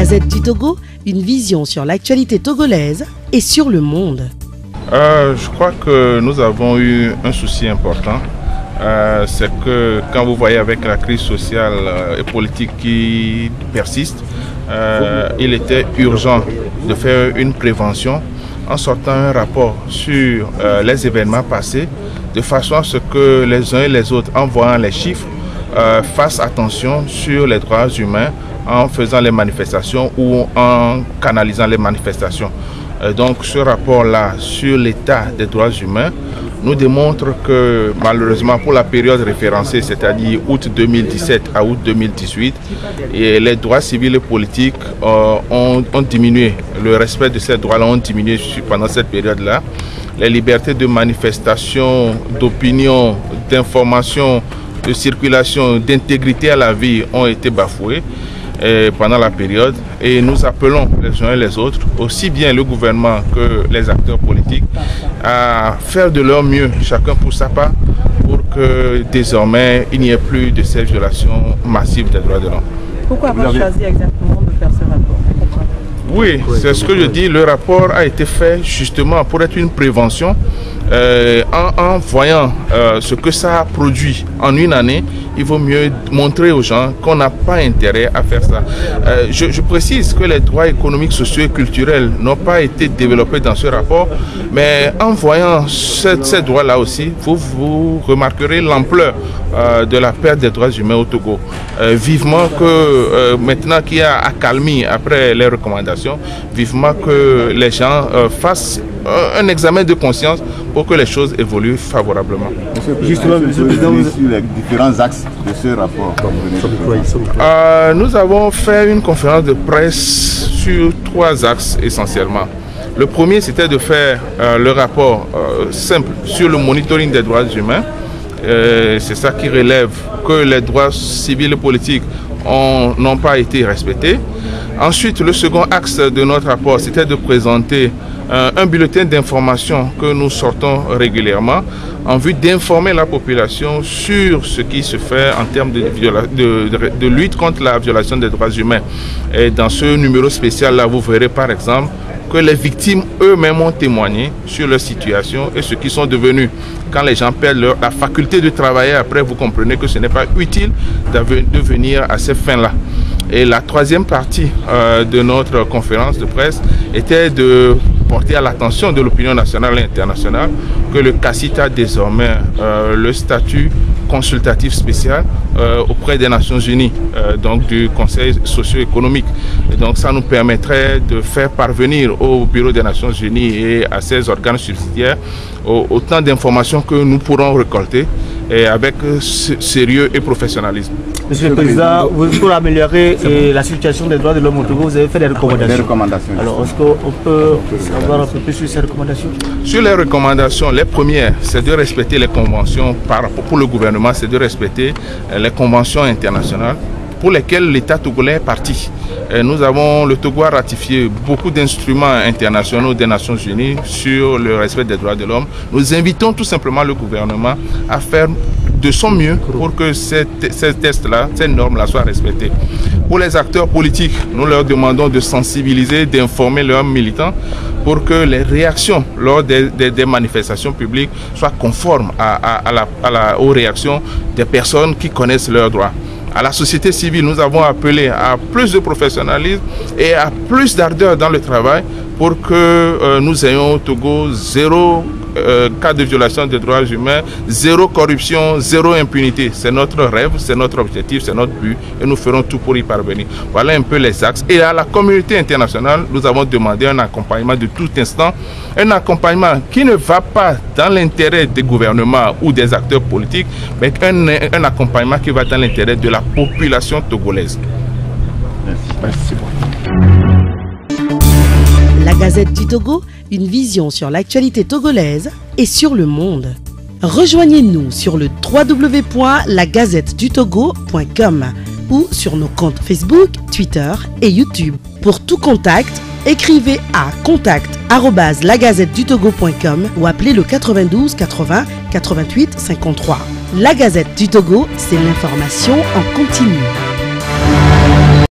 Gazette du Togo, une vision sur l'actualité togolaise et sur le monde. Je crois que nous avons eu un souci important. C'est que quand vous voyez avec la crise sociale et politique qui persiste, il était urgent de faire une prévention en sortant un rapport sur les événements passés, de façon à ce que les uns et les autres, en voyant les chiffres, fassent attention sur les droits humains en faisant les manifestations ou en canalisant les manifestations. Donc ce rapport-là sur l'état des droits humains nous démontre que malheureusement pour la période référencée, c'est-à-dire août 2017 à août 2018, les droits civils et politiques ont diminué. Le respect de ces droits-là ont diminué pendant cette période-là. Les libertés de manifestation, d'opinion, d'information, de circulation, d'intégrité à la vie ont été bafouées pendant la période, et nous appelons les uns et les autres, aussi bien le gouvernement que les acteurs politiques, à faire de leur mieux, chacun pour sa part, pour que désormais il n'y ait plus de ces violations massives des droits de l'homme. Pourquoi avoir choisi exactement de faire ce rapport? Oui, c'est ce que je dis. Le rapport a été fait justement pour être une prévention. En voyant ce que ça a produit en une année, il vaut mieux montrer aux gens qu'on n'a pas intérêt à faire ça. Je précise que les droits économiques, sociaux et culturels n'ont pas été développés dans ce rapport, mais en voyant ces droits-là aussi, vous remarquerez l'ampleur de la perte des droits humains au Togo. Vivement que maintenant qu'il y a accalmie après les recommandations, vivement que les gens fassent un examen de conscience pour que les choses évoluent favorablement. Justement, Monsieur le Président, sur les différents axes de ce rapport. Nous avons fait une conférence de presse sur 3 axes essentiellement. Le premier, c'était de faire le rapport simple sur le monitoring des droits humains. C'est ça qui relève que les droits civils et politiques n'ont pas été respectés. Ensuite, le second axe de notre rapport, c'était de présenter un bulletin d'information que nous sortons régulièrement en vue d'informer la population sur ce qui se fait en termes de lutte contre la violation des droits humains. Et dans ce numéro spécial-là, vous verrez par exemple que les victimes eux-mêmes ont témoigné sur leur situation et ce qu'ils sont devenus. Quand les gens perdent la faculté de travailler, après vous comprenez que ce n'est pas utile de venir à ces fins-là. Et la troisième partie de notre conférence de presse était de porter à l'attention de l'opinion nationale et internationale que le CACIT a désormais le statut consultatif spécial auprès des Nations Unies, donc du Conseil socio-économique. Et donc ça nous permettrait de faire parvenir au Bureau des Nations Unies et à ses organes subsidiaires autant d'informations que nous pourrons récolter et avec sérieux et professionnalisme. Monsieur le Président, pour améliorer la situation des droits de l'homme au Togo, vous avez fait des recommandations. Alors, est-ce qu'on peut savoir un peu plus sur ces recommandations? Sur les recommandations, les premières, c'est de respecter les conventions. Pour le gouvernement, c'est de respecter les conventions internationales pour lesquelles l'État togolais est parti. Le Togo a ratifié beaucoup d'instruments internationaux des Nations Unies sur le respect des droits de l'homme. Nous invitons tout simplement le gouvernement à faire de son mieux pour que ces tests-là, ces normes-là soient respectées. Pour les acteurs politiques, nous leur demandons de sensibiliser, d'informer leurs militants pour que les réactions lors des manifestations publiques soient conformes aux réactions des personnes qui connaissent leurs droits. À la société civile, nous avons appelé à plus de professionnalisme et à plus d'ardeur dans le travail pour que nous ayons au Togo 0 cas de violation des droits humains, 0 corruption, 0 impunité. C'est notre rêve, c'est notre objectif, c'est notre but et nous ferons tout pour y parvenir. Voilà un peu les axes. Et à la communauté internationale, nous avons demandé un accompagnement de tout instant, un accompagnement qui ne va pas dans l'intérêt des gouvernements ou des acteurs politiques, mais un accompagnement qui va dans l'intérêt de la population togolaise. Merci. La Gazette du Togo, une vision sur l'actualité togolaise et sur le monde. Rejoignez-nous sur le www.lagazettedutogo.com ou sur nos comptes Facebook, Twitter et YouTube. Pour tout contact, écrivez à contact@lagazettedutogo.com ou appelez le 92 80 88 53. La Gazette du Togo, c'est l'information en continu.